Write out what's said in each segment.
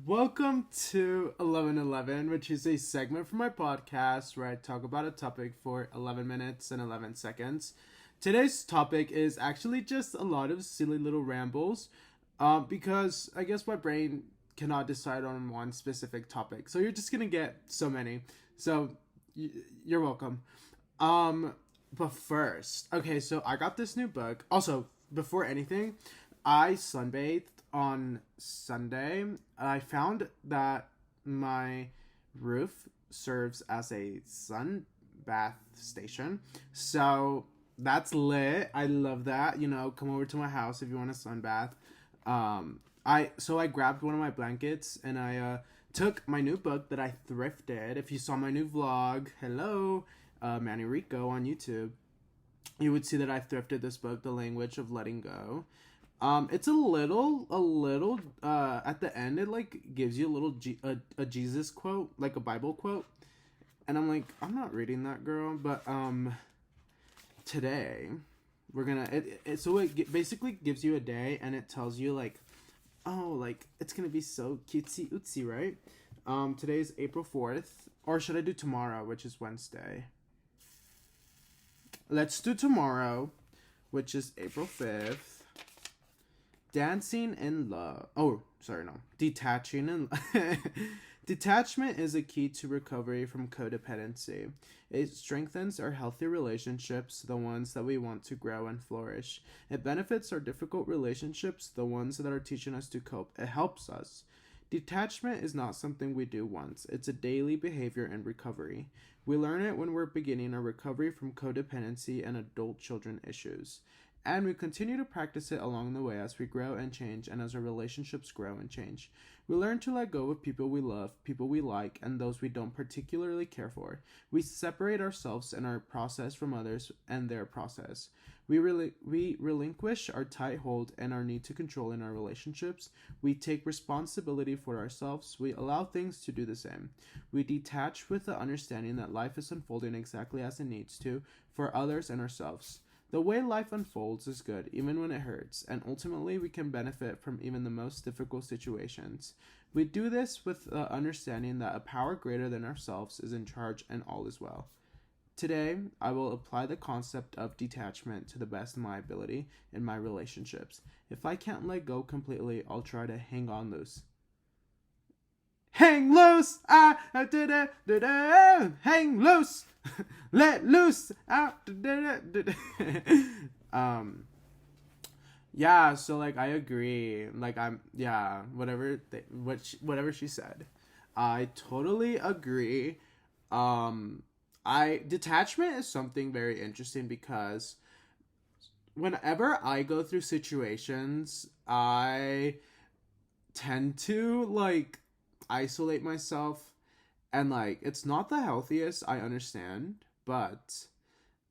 Welcome to 1111, which is a segment from my podcast where I talk about a topic for 11 minutes and 11 seconds. Today's topic is actually just a lot of silly little rambles because I guess my brain cannot decide on one specific topic. So you're just going to get so many. So you're welcome. Um, but first, okay, so I got this new book. Also, before anything, I sunbathed on Sunday. I found that my roof serves as a sun bath station. So that's lit. I love that. Come over to my house if you want a sun bath. I grabbed one of my blankets and I took my new book that I thrifted. If you saw my new vlog, hello, Manny Rico on YouTube, you would see that I thrifted this book, The Language of Letting Go. It's a little, at the end, it, like, gives you a little, a Jesus quote, like a Bible quote, and I'm like, I'm not reading that, girl, but, today, we're gonna, basically gives you a day, and it tells you, like, oh, like, it's gonna be so cutesy-ootsy, right? Today is April 4th, or should I do tomorrow, which is Wednesday? Let's do tomorrow, which is April 5th. Dancing in love. Oh, sorry, no. Detaching in Detachment is a key to recovery from codependency. It strengthens our healthy relationships, the ones that we want to grow and flourish. It benefits our difficult relationships, the ones that are teaching us to cope. It helps us. Detachment is not something we do once. It's a daily behavior in recovery. We learn it when we're beginning our recovery from codependency and adult children issues. And we continue to practice it along the way as we grow and change and as our relationships grow and change. We learn to let go of people we love, people we like, and those we don't particularly care for. We separate ourselves and our process from others and their process. We relinquish our tight hold and our need to control in our relationships. We take responsibility for ourselves. We allow things to do the same. We detach with the understanding that life is unfolding exactly as it needs to for others and ourselves. The way life unfolds is good, even when it hurts, and ultimately we can benefit from even the most difficult situations. We do this with the understanding that a power greater than ourselves is in charge and all is well. Today, I will apply the concept of detachment to the best of my ability in my relationships. If I can't let go completely, I'll try to hang on loose. Hang loose! Hang loose! Let loose! Yeah, so, like, I agree. Like, whatever she said. I totally agree. Detachment is something very interesting because whenever I go through situations, I tend to, like, isolate myself, and, like, it's not the healthiest, I understand, but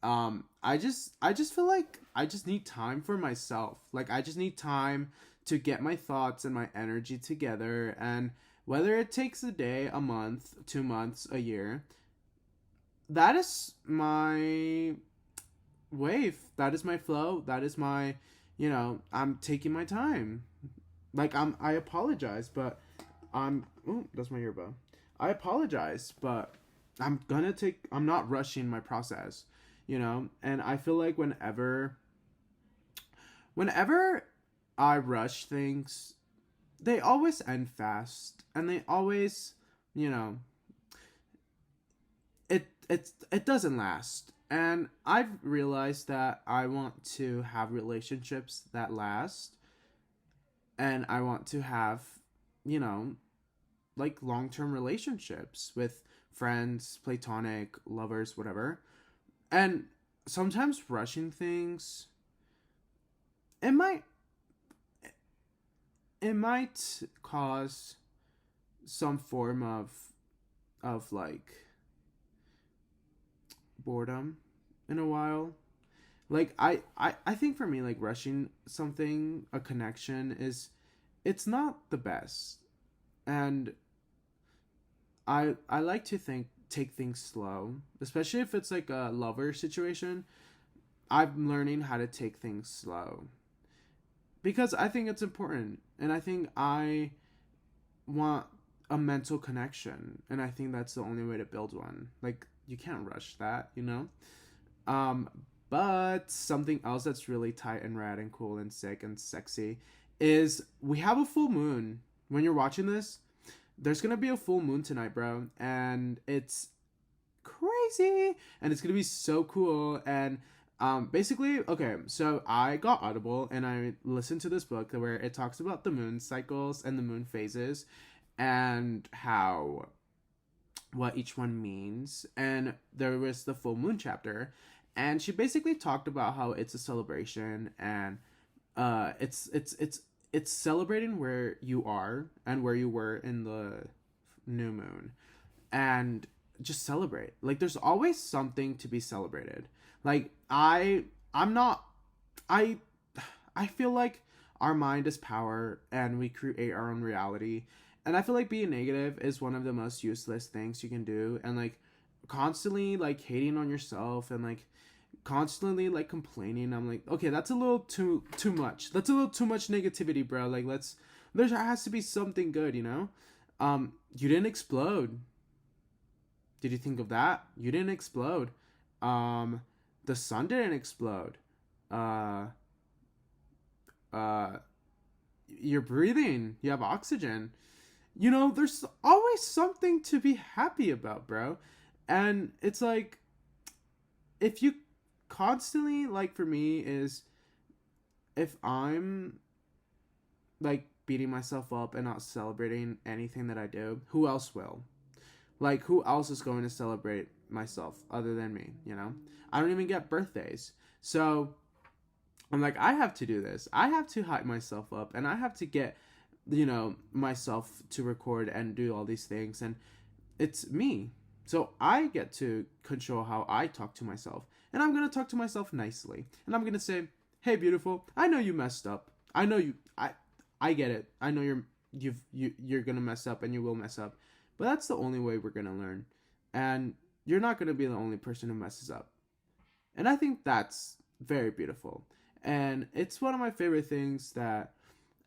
I just feel like I just need time for myself. Like, I just need time to get my thoughts and my energy together, and whether it takes a day, a month, 2 months, a year, that is my wave, that is my flow, that is my, I'm taking my time. Like, I apologize, but oh, that's my earbud. I apologize, but I'm not rushing my process, and I feel like whenever I rush things, they always end fast, and they always, you know, it doesn't last. And I've realized that I want to have relationships that last, and I want to have, you know, like long-term relationships with friends, platonic, lovers, whatever. And sometimes rushing things, it might it might cause some form of like boredom in a while. Like, I think for me, like, rushing something, a connection, it's not the best. And I like to take things slow, especially if it's like a lover situation. I'm learning how to take things slow because I think it's important, and I think I want a mental connection, and I think that's the only way to build one. Like, you can't rush that, you know. um but something else that's really tight and rad and cool and sick and sexy is we have a full moon. When you're watching this, there's gonna be a full moon tonight, bro, and it's crazy, and it's gonna be so cool. And basically, okay, so I got Audible and I listened to this book where it talks about the moon cycles and the moon phases and how what each one means. And there was the full moon chapter, and she basically talked about how it's a celebration, and it's celebrating where you are and where you were in the new moon, and just celebrate. Like, there's always something to be celebrated. Like, I'm not I I feel like our mind is power and we create our own reality. And I feel like being negative is one of the most useless things you can do. And like, constantly like hating on yourself and like constantly like complaining, I'm like, okay, that's a little too much. That's a little too much negativity, bro. Like, there has to be something good, you know? You didn't explode. Did you think of that? You didn't explode. The sun didn't explode. Uh, uh, you're breathing. You have oxygen. You know, there's always something to be happy about, bro. And it's like, if you constantly, like, for me, is if I'm like beating myself up and not celebrating anything that I do, who else will? Like, who else is going to celebrate myself other than me, you know? I don't even get birthdays. So I'm like, I have to do this. I have to hype myself up, and I have to get, you know, myself to record and do all these things. And it's me. So I get to control how I talk to myself. And I'm going to talk to myself nicely. And I'm going to say, hey, beautiful, I know you messed up. I know I get it. I know you're going to mess up, and you will mess up. But that's the only way we're going to learn. And you're not going to be the only person who messes up. And I think that's very beautiful. And it's one of my favorite things that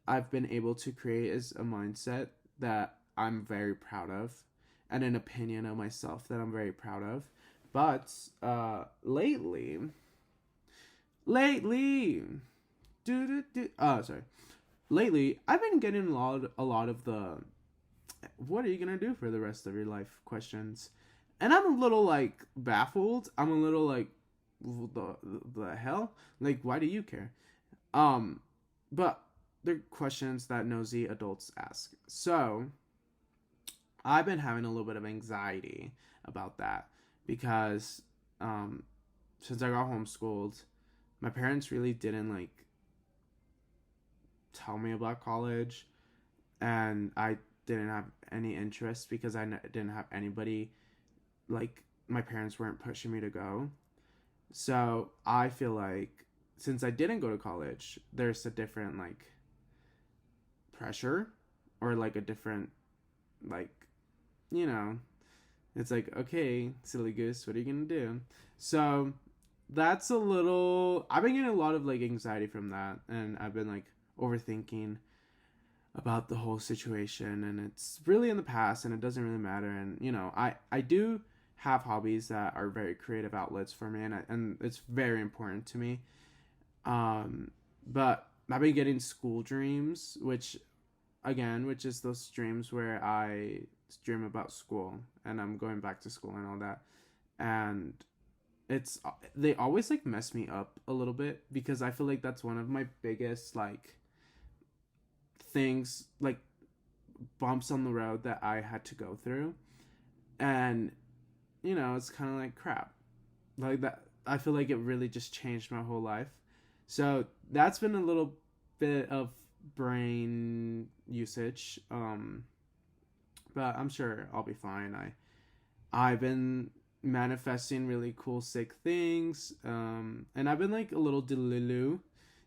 I've been able to create, is a mindset that I'm very proud of, and an opinion of myself that I'm very proud of. But lately, lately, I've been getting a lot of the "what are you gonna do for the rest of your life" questions, and I'm a little like baffled. I'm a little like, the hell, like, why do you care? But they're questions that nosy adults ask. So I've been having a little bit of anxiety about that because since I got homeschooled, my parents really didn't like tell me about college, and I didn't have any interest because didn't have anybody, like, my parents weren't pushing me to go. So I feel like since I didn't go to college, there's a different like pressure, or like a different, like, you know, it's like, okay, silly goose, what are you gonna do? So that's a little, I've been getting a lot of like anxiety from that, and I've been like overthinking about the whole situation, and it's really in the past, and it doesn't really matter. And you know, I do have hobbies that are very creative outlets for me, and it's very important to me. But I've been getting school dreams, which is those dreams where I dream about school and I'm going back to school and all that. And it's, they always like mess me up a little bit, because I feel like that's one of my biggest like things, like bumps on the road that I had to go through. And you know, it's kind of like crap. Like that, I feel like it really just changed my whole life. So that's been a little bit of brain usage. But I'm sure I'll be fine. I've been manifesting really cool, sick things. And I've been like a little delulu,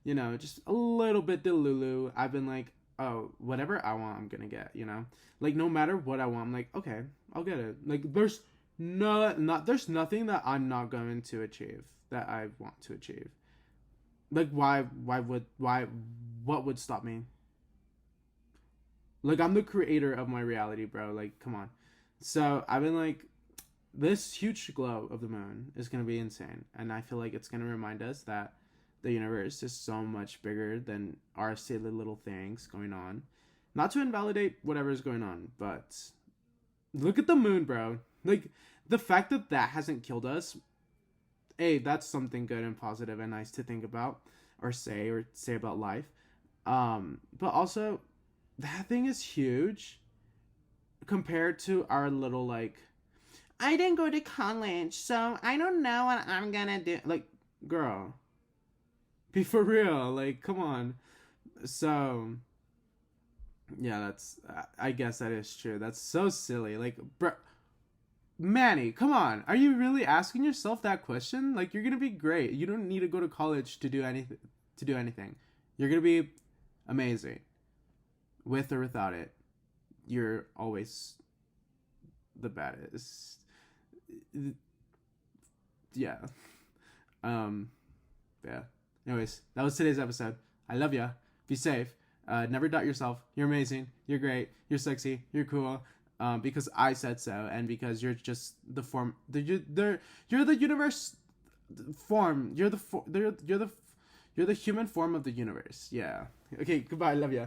you know, just a little bit delulu. I've been like, oh, whatever I want, I'm gonna get, you know, like no matter what I want, I'm like, okay, I'll get it. Like there's there's nothing that I'm not going to achieve that I want to achieve. Like why what would stop me? Like, I'm the creator of my reality, bro. Like, come on. So I've been like, this huge glow of the moon is gonna be insane, and I feel like it's gonna remind us that the universe is so much bigger than our silly little things going on. Not to invalidate whatever is going on, but look at the moon, bro. Like, the fact that that hasn't killed us, hey, that's something good and positive and nice to think about or say about life. But also, that thing is huge compared to our little, like, I didn't go to college, so I don't know what I'm gonna do. Like, girl, be for real. Like, come on. So, yeah, that's, I guess that is true. That's so silly. Like, bro, Manny, come on. Are you really asking yourself that question? Like, you're gonna be great. You don't need to go to college to do anything. You're gonna be amazing, with or without it. You're always the baddest. Yeah. Um. Yeah. Anyways, that was today's episode. I love ya. Be safe. Never doubt yourself. You're amazing. You're great. You're sexy. You're cool. Because I said so, and because you're just the form. You're the universe form. You're the human form of the universe. Yeah. Okay. Goodbye. Love ya.